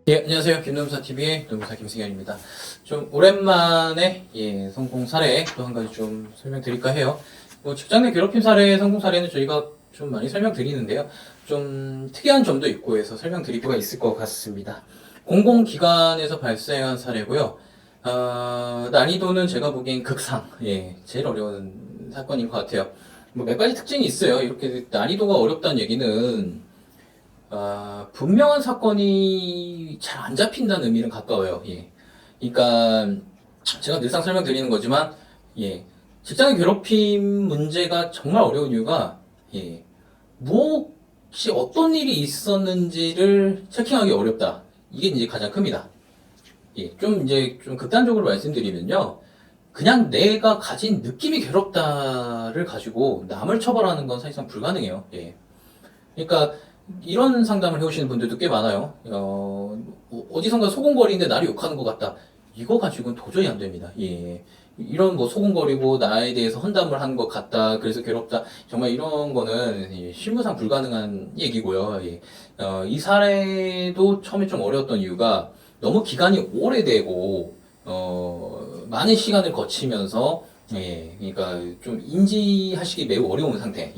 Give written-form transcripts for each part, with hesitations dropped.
예, 안녕하세요. 김노무사TV의 노무사 김승현입니다. 좀 오랜만에 성공 사례 또 한 가지 좀 설명드릴까 해요. 직장 내 괴롭힘 사례, 성공 사례는 저희가 좀 많이 설명드리는데요. 좀 특이한 점도 있고 해서 설명드릴 필요가 있을 것 같습니다. 공공기관에서 발생한 사례고요. 난이도는 제가 보기엔 극상, 제일 어려운 사건인 것 같아요. 몇 가지 특징이 있어요. 이렇게 난이도가 어렵다는 얘기는 분명한 사건이 잘 안 잡힌다는 의미는 가까워요. 그러니까 제가 늘상 설명드리는 거지만 직장의 괴롭힘 문제가 정말 어려운 이유가 무엇이 어떤 일이 있었는지를 체킹하기 어렵다. 이게 이제 가장 큽니다. 좀 극단적으로 말씀드리면요. 그냥 내가 가진 느낌이 괴롭다를 가지고 남을 처벌하는 건 사실상 불가능해요. 그러니까 이런 상담을 해오시는 분들도 꽤 많아요. 어디선가 소곤거리는데 나를 욕하는 것 같다. 이거 가지고는 도저히 안 됩니다. 이런 소곤거리고 나에 대해서 헌담을 한 것 같다. 그래서 괴롭다. 정말 이런 거는 실무상 불가능한 얘기고요. 이 사례도 처음에 좀 어려웠던 이유가 너무 기간이 오래되고 많은 시간을 거치면서 그러니까 좀 인지하시기 매우 어려운 상태.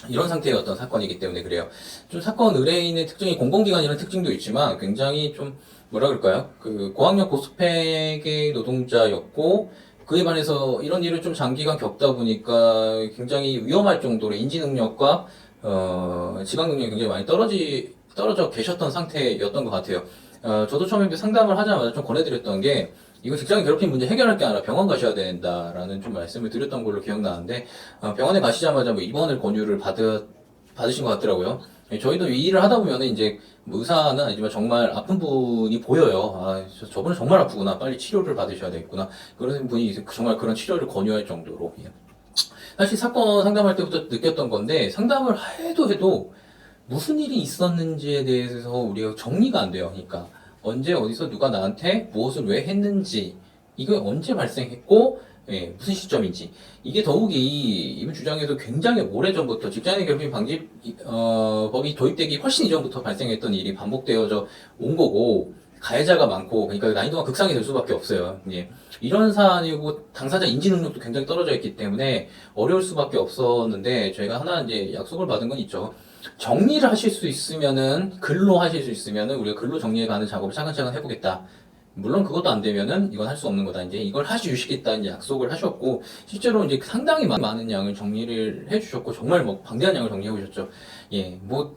이런 상태의 어떤 사건이기 때문에 그래요. 좀 사건 의뢰인의 특징이 공공기관이라는 특징도 있지만 굉장히 좀 뭐라 그럴까요? 고학력 고스펙의 노동자였고 그에 반해서 이런 일을 좀 장기간 겪다 보니까 굉장히 위험할 정도로 인지 능력과 지각 능력이 굉장히 많이 떨어져 계셨던 상태였던 것 같아요. 저도 처음에 상담을 하자마자 좀 권해드렸던 게 이거 직장 괴롭힘 문제 해결할 게 아니라 병원 가셔야 된다라는 좀 말씀을 드렸던 걸로 기억나는데 병원에 가시자마자 입원을 권유를 받으신 것 같더라고요. 저희도 이 일을 하다 보면은 이제 의사는 아니지만 정말 아픈 분이 보여요. 저분은 정말 아프구나. 빨리 치료를 받으셔야 되겠구나. 그런 분이 정말 그런 치료를 권유할 정도로. 사실 사건 상담할 때부터 느꼈던 건데 상담을 해도 무슨 일이 있었는지에 대해서 우리가 정리가 안 돼요. 그러니까 언제 어디서 누가 나한테 무엇을 왜 했는지 이게 언제 발생했고 무슨 시점인지 이게 더욱이 이분 주장에서 굉장히 오래전부터 직장인 괴롭힘 방지 법이 도입되기 훨씬 이전부터 발생했던 일이 반복되어져 온 거고 가해자가 많고 그러니까 난이도가 극상이 될 수밖에 없어요. 이런 사안이고 당사자 인지 능력도 굉장히 떨어져 있기 때문에 어려울 수밖에 없었는데 저희가 하나 이제 약속을 받은 건 있죠. 정리를 하실 수 있으면은 글로 하실 수 있으면은 우리가 글로 정리해가는 작업을 차근차근 해보겠다. 물론 그것도 안 되면은 이건 할 수 없는 거다. 이제 이걸 해주시겠다 이제 약속을 하셨고 실제로 이제 상당히 많은 양을 정리를 해주셨고 정말 방대한 양을 정리해 오셨죠.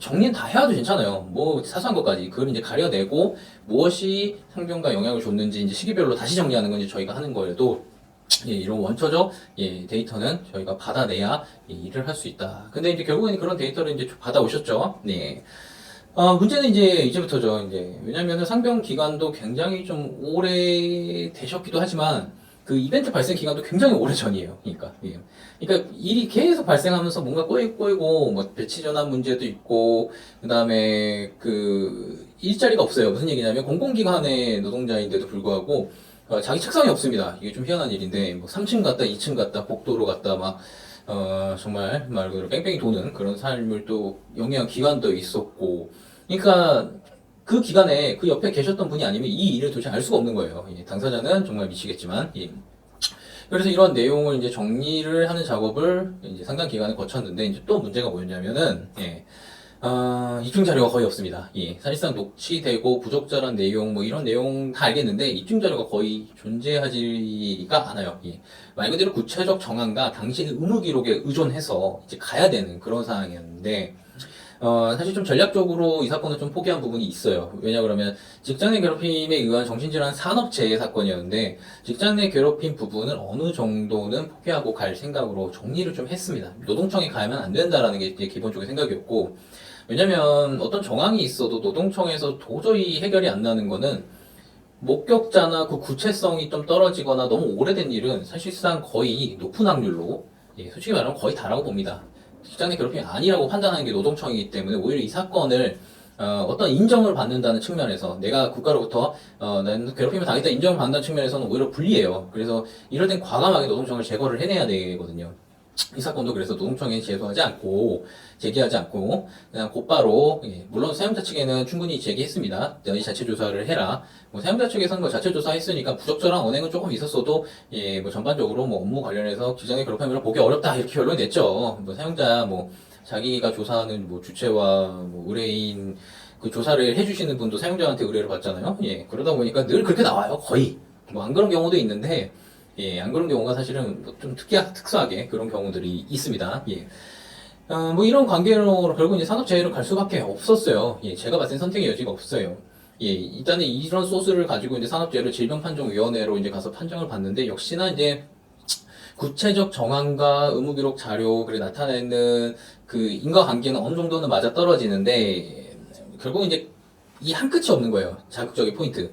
정리는 다 해야도 괜찮아요. 사소한 것까지 그걸 이제 가려내고 무엇이 상병과 영향을 줬는지 이제 시기별로 다시 정리하는 건 이제 저희가 하는 거여도 이런 원초적 데이터는 저희가 받아내야 일을 할 수 있다. 근데 이제 결국에는 그런 데이터를 이제 받아오셨죠. 문제는 이제부터죠. 왜냐면은 상병 기간도 굉장히 좀 오래 되셨기도 하지만 그 이벤트 발생 기간도 굉장히 오래 전이에요. 그러니까 일이 계속 발생하면서 뭔가 꼬이고 배치 전환 문제도 있고 그다음에 일자리가 없어요. 무슨 얘기냐면 공공기관의 노동자인데도 불구하고 자기 책상이 없습니다. 이게 좀 희한한 일인데 3층 갔다 2층 갔다 복도로 갔다 정말 말 그대로 뺑뺑이 도는 그런 삶을 또 영위한 기간도 있었고 그러니까 그 기간에 그 옆에 계셨던 분이 아니면 이 일을 도대체 알 수가 없는 거예요. 당사자는 정말 미치겠지만 그래서 이런 내용을 이제 정리를 하는 작업을 이제 상당 기간을 거쳤는데 이제 또 문제가 뭐였냐면은 입증 자료가 거의 없습니다. 사실상 녹취되고 부적절한 내용 이런 내용 다 알겠는데 입증 자료가 거의 존재하지가 않아요. 말 그대로 구체적 정황과 당신의 의무 기록에 의존해서 이제 가야 되는 그런 상황이었는데 사실 좀 전략적으로 이 사건은 좀 포기한 부분이 있어요. 왜냐 그러면 직장 내 괴롭힘에 의한 정신질환 산업재해 사건이었는데 직장 내 괴롭힘 부분을 어느 정도는 포기하고 갈 생각으로 정리를 좀 했습니다. 노동청에 가면 안 된다라는 게 이제 기본적인 생각이었고 왜냐면 어떤 정황이 있어도 노동청에서 도저히 해결이 안 나는 거는 목격자나 그 구체성이 좀 떨어지거나 너무 오래된 일은 사실상 거의 높은 확률로 솔직히 말하면 거의 다라고 봅니다. 직장 내 괴롭힘이 아니라고 판단하는 게 노동청이기 때문에 오히려 이 사건을 어떤 인정을 받는다는 측면에서 내가 국가로부터 나는 괴롭힘을 당했다 인정을 받는다는 측면에서는 오히려 불리해요. 그래서 이럴 땐 과감하게 노동청을 제거를 해내야 되거든요. 이 사건도 그래서 노동청에 제기하지 않고 그냥 곧바로 물론 사용자 측에는 충분히 제기했습니다. 너희 자체 조사를 해라. 뭐 사용자 측에서는 뭐 자체 조사했으니까 부적절한 언행은 조금 있었어도 뭐 전반적으로 뭐 업무 관련해서 기장의 괴롭힘 을 보기 어렵다 이렇게 결론이 냈죠. 뭐 사용자 뭐 자기가 조사하는 뭐 주체와 뭐 의뢰인 그 조사를 해주시는 분도 사용자한테 의뢰를 받잖아요. 그러다 보니까 늘 그렇게 나와요. 거의 뭐 안 그런 경우도 있는데. 안 그런 경우가 사실은 좀 특수하게 그런 경우들이 있습니다. 뭐 이런 관계로 결국 이제 산업재해로 갈 수밖에 없었어요. 제가 봤을 땐 선택의 여지가 없어요. 일단은 이런 소스를 가지고 이제 산업재해를 질병판정위원회로 이제 가서 판정을 받는데 역시나 이제 구체적 정황과 의무기록 자료 그리고 나타내는 그 인과관계는 어느 정도는 맞아 떨어지는데 결국 이제 이 한 끝이 없는 거예요. 자극적인 포인트.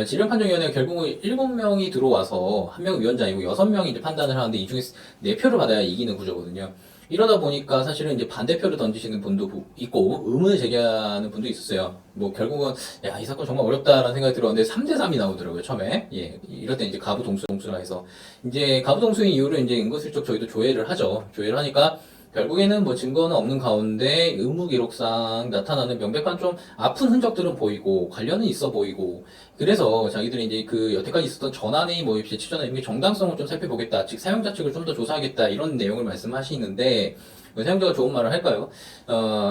질병판정위원회가 결국은 7명이 들어와서 1명은 위원장이고 6명이 이제 판단을 하는데 이 중에 4표를 받아야 이기는 구조거든요. 이러다 보니까 사실은 이제 반대표를 던지시는 분도 있고 의문을 제기하는 분도 있었어요. 뭐 결국은 이 사건 정말 어렵다라는 생각이 들었는데 3대3이 나오더라고요, 처음에. 이럴 때 이제 가부동수라 해서 이제 가부동수인 이유로 이제 은근슬쩍 저희도 조회를 하죠. 조회를 하니까 결국에는 뭐 증거는 없는 가운데 의무기록상 나타나는 명백한 좀 아픈 흔적들은 보이고 관련은 있어 보이고 그래서 자기들이 이제 그 여태까지 있었던 전환의 뭐 제치전환 이런 게 정당성을 좀 살펴보겠다 즉 사용자 측을 좀 더 조사하겠다 이런 내용을 말씀하시는데 사용자가 좋은 말을 할까요?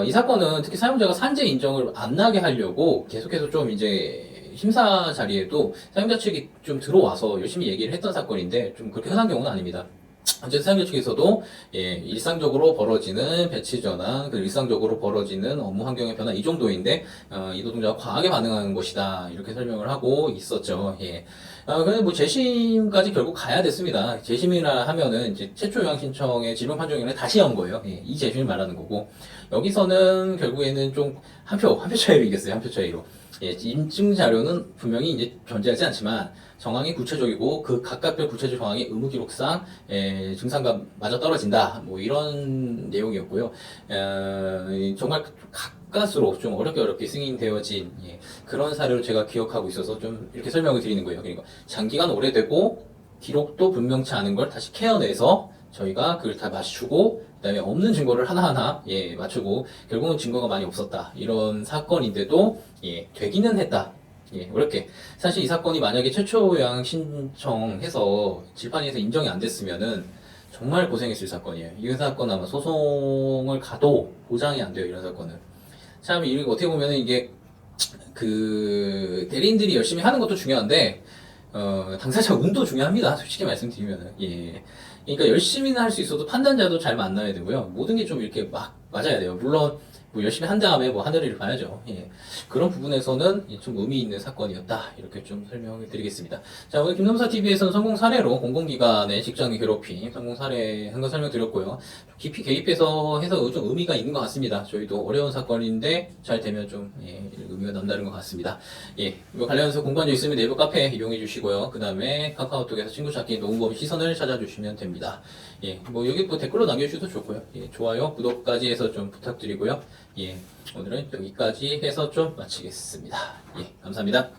이 사건은 특히 사용자가 산재 인정을 안 나게 하려고 계속해서 좀 이제 심사 자리에도 사용자 측이 좀 들어와서 열심히 얘기를 했던 사건인데 좀 그렇게 흔한 경우는 아닙니다. 어쨌든 사용자 측에서도 일상적으로 벌어지는 배치 전환, 그 일상적으로 벌어지는 업무 환경의 변화 이 정도인데 이 노동자가 과하게 반응하는 것이다 이렇게 설명을 하고 있었죠. 근데 뭐 재심까지 결국 가야 됐습니다. 재심이라 하면은 이제 최초 요양 신청의 질병 판정위원회 다시 연 거예요. 이 재심을 말하는 거고 여기서는 결국에는 좀 한 표 차이로 이겼어요. 한 표 차이로. 인증 자료는 분명히 이제 존재하지 않지만 정황이 구체적이고 그 각각별 구체적 정황이 의무기록상 증상과 맞아 떨어진다 뭐 이런 내용이었고요. 정말 가까스로 좀 어렵게 승인되어진 그런 사례로 제가 기억하고 있어서 좀 이렇게 설명을 드리는 거예요. 그러니까 장기간 오래되고 기록도 분명치 않은 걸 다시 케어내서 저희가 그걸 다 맞추고 그다음에 없는 증거를 하나하나 맞추고 결국은 증거가 많이 없었다 이런 사건인데도 되기는 했다. 어렵게 사실 이 사건이 만약에 최초 요양 신청해서 질판에서 인정이 안 됐으면은 정말 고생했을 사건이에요. 이 사건 아마 소송을 가도 보장이 안 돼요. 이런 사건은 참 이게 어떻게 보면은 이게 그 대리인들이 열심히 하는 것도 중요한데 당사자 운도 중요합니다. 솔직히 말씀드리면은 그러니까 열심히는 할 수 있어도 판단자도 잘 만나야 되고요. 모든 게 좀 이렇게 막 맞아야 돼요. 물론 뭐 열심히 한 다음에 뭐 하늘을 봐야죠. 그런 부분에서는 좀 의미 있는 사건이었다. 이렇게 좀 설명을 드리겠습니다. 자, 오늘 김nom사 TV에서는 성공 사례로 공공기관의 직장의 괴롭힘 성공 사례 한 거 설명드렸고요. 깊이 개입해서 해서 좀 의미가 있는 것 같습니다. 저희도 어려운 사건인데 잘 되면 좀 의미가 남다른 것 같습니다. 이거 관련해서 궁금한 점 있으면 네이버 카페 이용해 주시고요. 그 다음에 카카오톡에서 친구 찾기 노무범 시선을 찾아주시면 됩니다. 뭐 여기 뭐 댓글로 남겨주셔도 좋고요. 좋아요, 구독까지 해서 좀 부탁드리고요. 오늘은 여기까지 해서 좀 마치겠습니다. 감사합니다.